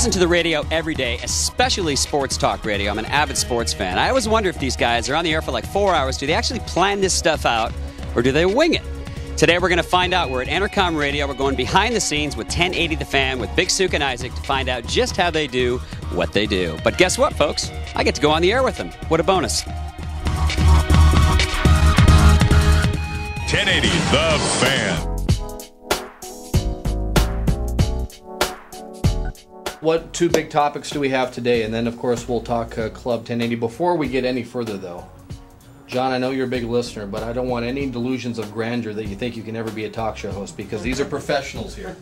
listen to the radio every day, especially sports talk radio. I'm an avid sports fan. I always wonder if these guys are on the air for like 4 hours. Do they actually plan this stuff out, or do they wing it? Today we're going to find out. We're at Entercom Radio. We're going behind the scenes with 1080 The Fan with Big Suke and Issac to find out just how they do what they do. But guess what, folks? I get to go on the air with them. What a bonus. 1080 The Fan. What two big topics do we have today? And then, of course, we'll talk Club 1080. Before we get any further, though, John, I know you're a big listener, but I don't want any delusions of grandeur that you think you can ever be a talk show host, because these are professionals here.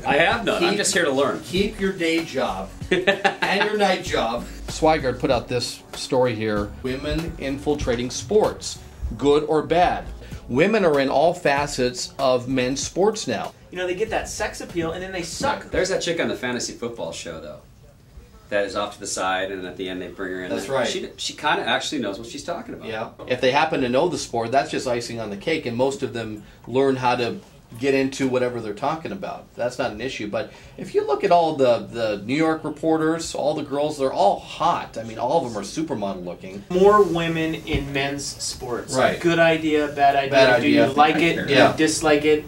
I have none. I'm just here to learn. Keep your day job and your night job. Swigard put out this story here. Women infiltrating sports, good or bad. Women are in all facets of men's sports now. You know, they get that sex appeal and then they suck. There's that chick on the fantasy football show, though, that is off to the side, and at the end they bring her in. That's right. She kind of actually knows what she's talking about. Yeah. If they happen to know the sport, that's just icing on the cake, and most of them learn how to get into whatever they're talking about. That's not an issue. But if you look at all the New York reporters, all the girls, they're all hot. I mean, all of them are supermodel looking. More women in men's sports. Right. Good idea, bad idea. Bad idea. Do you like it? Do you dislike it?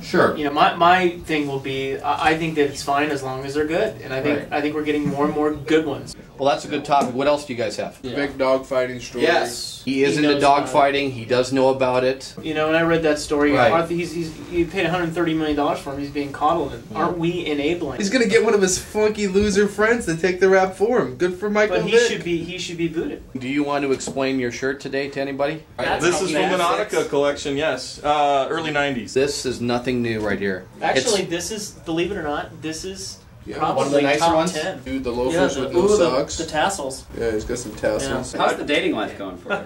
Sure. You know, my thing will be, I think that it's fine as long as they're good, and I think we're getting more and more good ones. Well, that's a good topic. What else do you guys have? Big dog fighting story. Yes, he is into dog fighting. He does know about it. You know, when I read that story, Right. you paid $130 million for him. He's being coddled. And aren't we enabling? He's gonna get one of his funky loser friends to take the rap for him. Good for Michael But Vick. he should be booted. Do you want to explain your shirt today to anybody? This is from the Nautica collection, yes. Early 90s. This is nothing new right here. Actually, this is, believe it or not, this is probably one of the nicer top ones. 10. Dude, the loafers with no socks. The tassels. Yeah, he's got some tassels. How's the dating life going for you?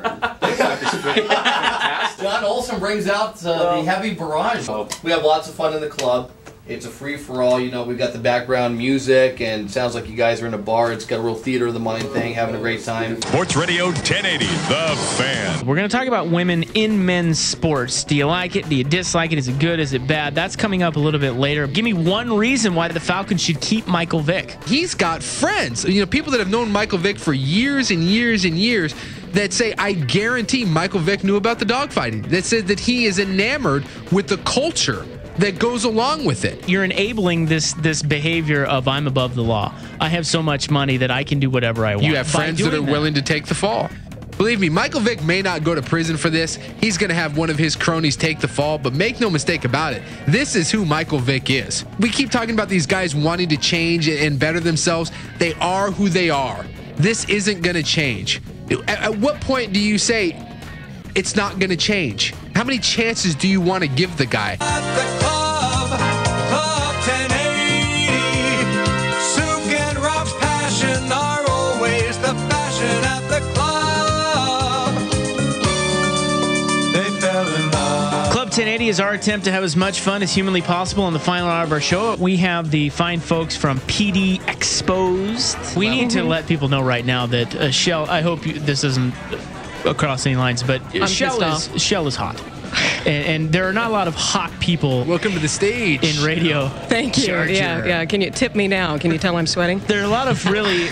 John Olson brings out the heavy barrage. We have lots of fun in the club. It's a free-for-all. You know, we've got the background music, and it sounds like you guys are in a bar. It's got a real theater of the mind thing, having a great time. Sports Radio 1080 The Fan. We're going to talk about women in men's sports. Do you like it? Do you dislike it? Is it good? Is it bad? That's coming up a little bit later. Give me one reason why the Falcons should keep Michael Vick. He's got friends, you know, people that have known Michael Vick for years and years and years that say, I guarantee Michael Vick knew about the dogfighting. That said that he is enamored with the culture that goes along with it. You're enabling this behavior of I'm above the law. I have so much money that I can do whatever I want. You have friends that are willing to take the fall. Believe me, Michael Vick may not go to prison for this. He's going to have one of his cronies take the fall, but make no mistake about it. This is who Michael Vick is. We keep talking about these guys wanting to change and better themselves. They are who they are. This isn't going to change. At what point do you say it's not going to change? How many chances do you want to give the guy? At the Club 1080, Suke and Rob's passion are always the fashion at the club. They fell in love. Club 1080 is our attempt to have as much fun as humanly possible in the final hour of our show. We have the fine folks from PDXposed. We need to let people know right now that Shell, I hope this doesn't across any lines, but Shell is hot. And there are not a lot of hot people. Welcome to the stage in radio. Thank you. Yeah. Can you tip me now? Can you tell I'm sweating? There are a lot of really,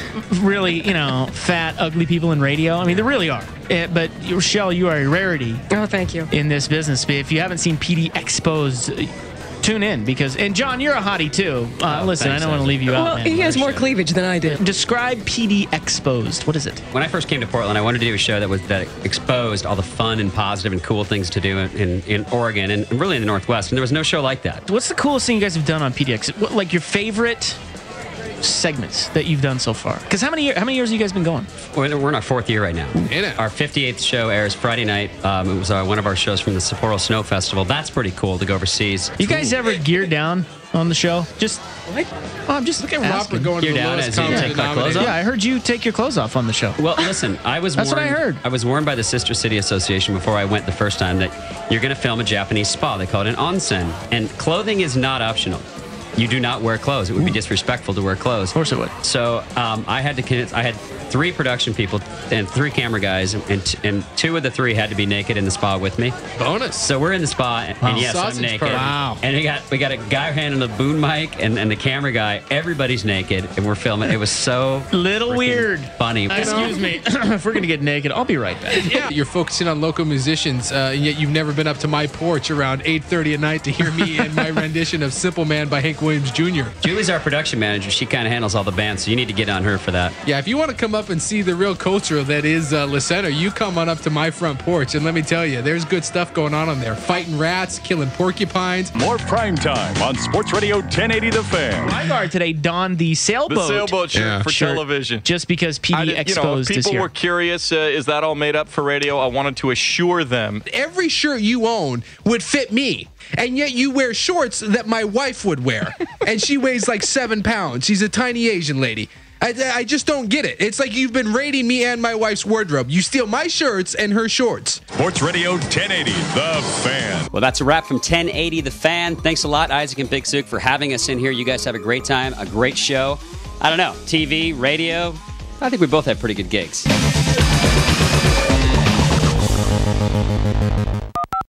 fat, ugly people in radio. I mean, there really are. But Rochelle, you are a rarity. Oh, thank you. In this business. If you haven't seen PDXposed, tune in and John, you're a hottie too. Listen, I don't want to leave you out. Well, he has more cleavage than I do. Describe PDXposed. What is it? When I first came to Portland, I wanted to do a show that exposed all the fun and positive and cool things to do in Oregon and really in the Northwest. And there was no show like that. What's the coolest thing you guys have done on PDX? Like your favorite segments that you've done so far? Because how many years have you guys been going? We're in our 4th year right now. Our 58th show airs Friday night. It was one of our shows from the Sapporo Snow Festival. That's pretty cool to go overseas. You guys ever gear down on the show? Just I'm just look at Robert going gear to the down lowest as you take my clothes off. Yeah, I heard you take your clothes off on the show. Well, listen, that's what I heard. I was warned by the Sister City Association before I went the first time that you're going to film a Japanese spa. They call it an onsen, and clothing is not optional. you do not wear clothes. It would be disrespectful to wear clothes. Of course it would. So I had 3 production people and 3 camera guys, and 2 of the 3 had to be naked in the spa with me. Bonus. So we're in the spa, and yes, Sausage I'm naked. party. Wow. And we got a guy handling the boom mic and the camera guy. Everybody's naked, and we're filming. It was so Little freaking weird. funny. Excuse me. If we're going to get naked, I'll be right back. Yeah, you're focusing on local musicians, and yet you've never been up to my porch around 8:30 at night to hear me and my rendition of Simple Man by Hank Williams Jr. Julie's our production manager. She kind of handles all the bands, so you need to get on her for that. Yeah, if you want to come up and see the real culture that is La Center, you come on up to my front porch, and let me tell you, there's good stuff going on there. Fighting rats, killing porcupines. More Primetime on Sports Radio 1080 The Fan. Rygaard today donned the sailboat. The sailboat shirt for shirt television. Just because PD Exposed is people here. were curious, is that all made up for radio? I wanted to assure them. Every shirt you own would fit me, and yet you wear shorts that my wife would wear, and she weighs like 7 pounds. She's a tiny Asian lady. I just don't get it. It's like you've been raiding me and my wife's wardrobe. You steal my shirts and her shorts. Sports Radio 1080 The Fan. Well, that's a wrap from 1080 The Fan. Thanks a lot, Isaac and Big Suke, for having us in here. You guys have a great time, a great show. I don't know, TV, radio. I think we both have pretty good gigs.